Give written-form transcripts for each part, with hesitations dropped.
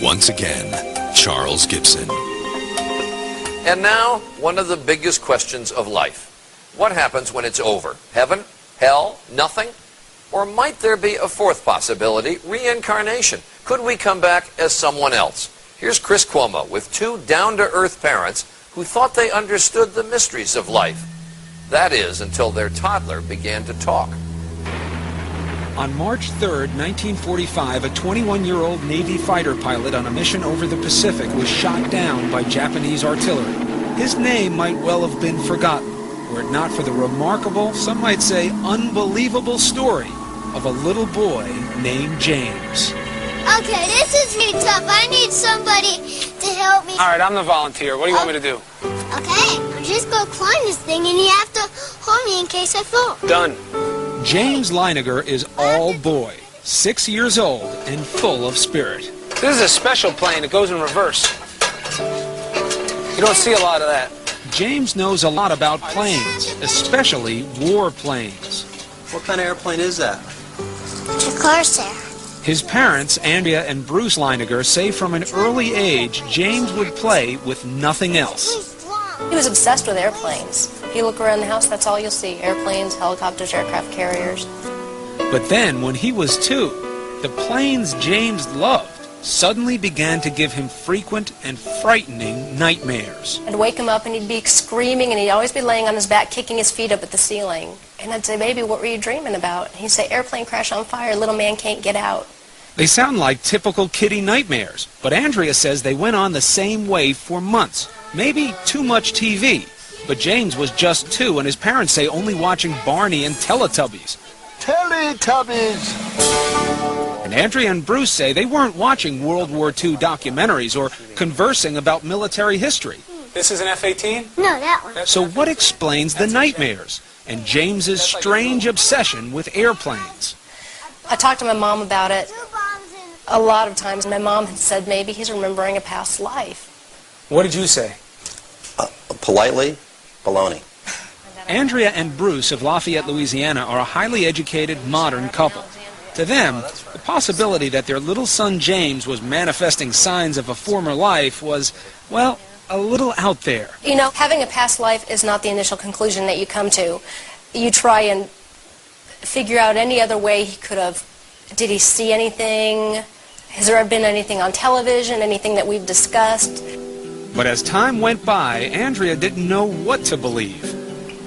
Once again, Charles Gibson. And now, one of the biggest questions of life. What happens when it's over? Heaven? Hell? Nothing? Or might there be a fourth possibility, reincarnation? Could we come back as someone else? Here's Chris Cuomo with two down-to-earth parents who thought they understood the mysteries of life. That is, until their toddler began to talk. On March 3rd, 1945, a 21-year-old Navy fighter pilot on a mission over the Pacific was shot down by Japanese artillery. His name might well have been forgotten, were it not for the remarkable, some might say unbelievable story of a little boy named James. Okay, this is really tough. I need somebody to help me. All right, I'm the volunteer. What do you want me to do? Okay, just go climb this thing and you have to hold me in case I fall. Done. James Leiniger is all boy, 6 years old and full of spirit. This is a special plane. It goes in reverse. You don't see a lot of that. James knows a lot about planes, especially war planes. What kind of airplane is that? It's a Corsair. His parents, Andrea and Bruce Leiniger, say from an early age James would play with nothing else. He was obsessed with airplanes. If you look around the house, that's all you'll see. Airplanes, helicopters, aircraft carriers. But then, when he was 2, the planes James loved suddenly began to give him frequent and frightening nightmares. I'd wake him up and he'd be screaming and he'd always be laying on his back, kicking his feet up at the ceiling. And I'd say, "Baby, what were you dreaming about?" He'd say, "Airplane crash on fire, little man can't get out." They sound like typical kiddie nightmares, but Andrea says they went on the same way for months. Maybe too much TV. But James was just 2, and his parents say only watching Barney and Teletubbies. Teletubbies! And Andrea and Bruce say they weren't watching World War II documentaries or conversing about military history. This is an F-18? No, that one. So what explains the nightmares and James's strange obsession with airplanes? I talked to my mom about it a lot of times. My mom had said maybe he's remembering a past life. What did you say? Politely, baloney. Andrea and Bruce of Lafayette, Louisiana are a highly educated, modern couple. To them, the possibility that their little son James was manifesting signs of a former life was, well, a little out there. You know, having a past life is not the initial conclusion that you come to. You try and figure out any other way he could have. Did he see anything? Has there been anything on television, anything that we've discussed? But as time went by, Andrea didn't know what to believe.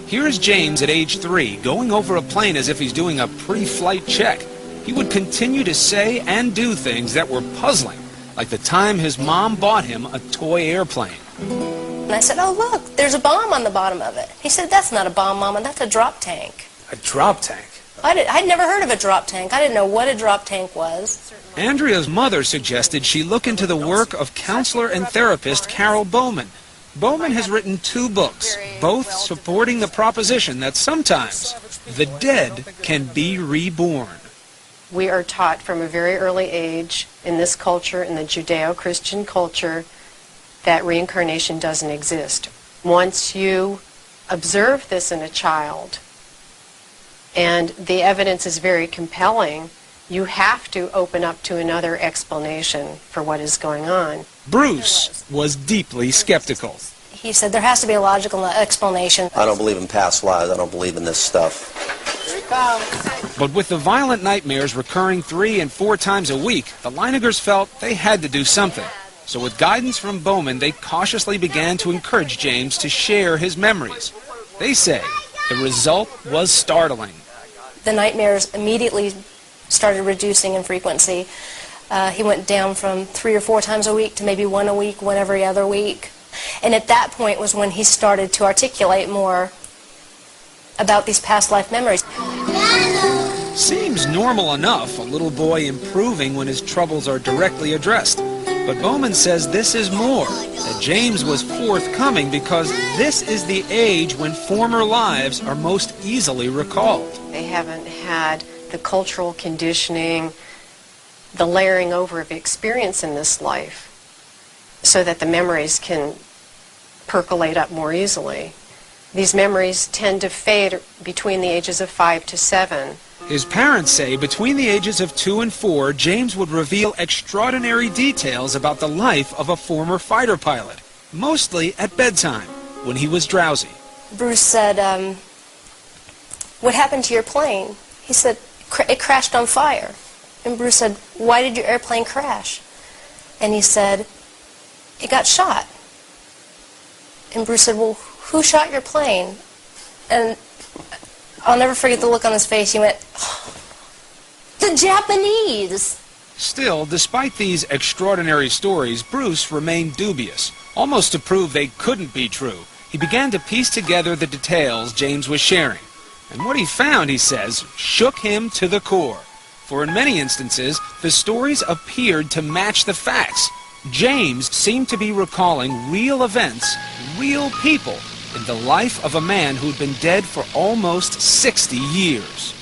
Here's James at age 3, going over a plane as if he's doing a pre-flight check. He would continue to say and do things that were puzzling, like the time his mom bought him a toy airplane. And I said, "Oh, look, there's a bomb on the bottom of it." He said, "That's not a bomb, Mama, that's a drop tank." A drop tank? I'd never heard of a drop tank. I didn't know what a drop tank was. Andrea's mother suggested she look into the work of counselor and therapist Carol Bowman. Bowman has written 2 books, both supporting the proposition that sometimes the dead can be reborn. We are taught from a very early age in this culture, in the Judeo-Christian culture, that reincarnation doesn't exist. Once you observe this in a child, and the evidence is very compelling, you have to open up to another explanation for what is going on. Bruce was deeply skeptical. He said there has to be a logical explanation. I don't believe in past lives. I don't believe in this stuff. But with the violent nightmares recurring 3 and 4 times a week, the Leinigers felt they had to do something. So with guidance from Bowman, they cautiously began to encourage James to share his memories. They say the result was startling. The nightmares immediately started reducing in frequency. He went down from 3 or 4 times a week to maybe 1 a week, 1 every other week. And at that point was when he started to articulate more about these past life memories. Seems normal enough, a little boy improving when his troubles are directly addressed. But Bowman says this is more, that James was forthcoming because this is the age when former lives are most easily recalled. They haven't had the cultural conditioning, the layering over of experience in this life, so that the memories can percolate up more easily. These memories tend to fade between the ages of 5 to 7. His parents say between the ages of 2 and 4, James would reveal extraordinary details about the life of a former fighter pilot, mostly at bedtime, when he was drowsy. Bruce said, "What happened to your plane?" He said, "It crashed on fire." And Bruce said, "Why did your airplane crash?" And he said, "It got shot." And Bruce said, "Well, who shot your plane?" And I'll never forget the look on his face. He went, "The Japanese!" Still, despite these extraordinary stories, Bruce remained dubious. Almost to prove they couldn't be true, he began to piece together the details James was sharing. And what he found, he says, shook him to the core. For in many instances, the stories appeared to match the facts. James seemed to be recalling real events, real people, in the life of a man who'd been dead for almost 60 years.